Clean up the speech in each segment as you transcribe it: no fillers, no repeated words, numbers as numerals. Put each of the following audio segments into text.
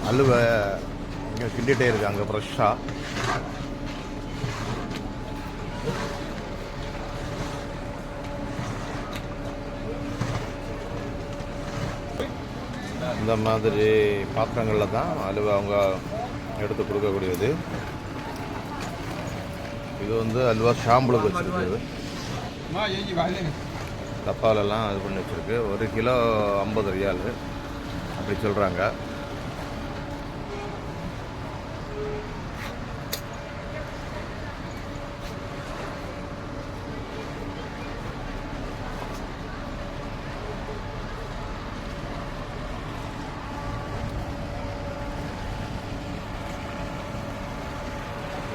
அலுவை இங்கே கிண்டிகிட்டே இருக்காங்க ஃப்ரெஷ்ஷாக. இந்த மாதிரி பாத்திரங்களில் தான் அலுவை அவங்க எடுத்து கொடுக்கக்கூடியது. இது வந்து அல்வா ஷாம்பளுக்கு வச்சுருக்குது. டப்பாலெல்லாம் இது பண்ணி வச்சுருக்கு. 1 கிலோ 50 ரியால் அப்படி சொல்கிறாங்க.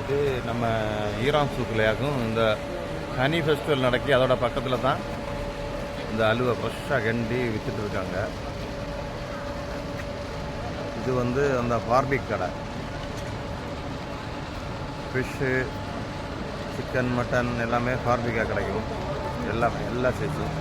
இது நம்ம ஈரான் சூக்கிலையாகும். இந்த ஹனி ஃபெஸ்டிவல் நடக்கி அதோட பக்கத்தில் தான் இந்த அலுவை ஃப்ரெஷ்ஷாக கண்டி விற்றுட்டு இருக்காங்க. இது வந்து அந்த பார்பிக் கடை. ஃபிஷ்ஷு, சிக்கன், மட்டன் எல்லாமே பார்பிக்காக கிடைக்கும். எல்லா சைஸும்.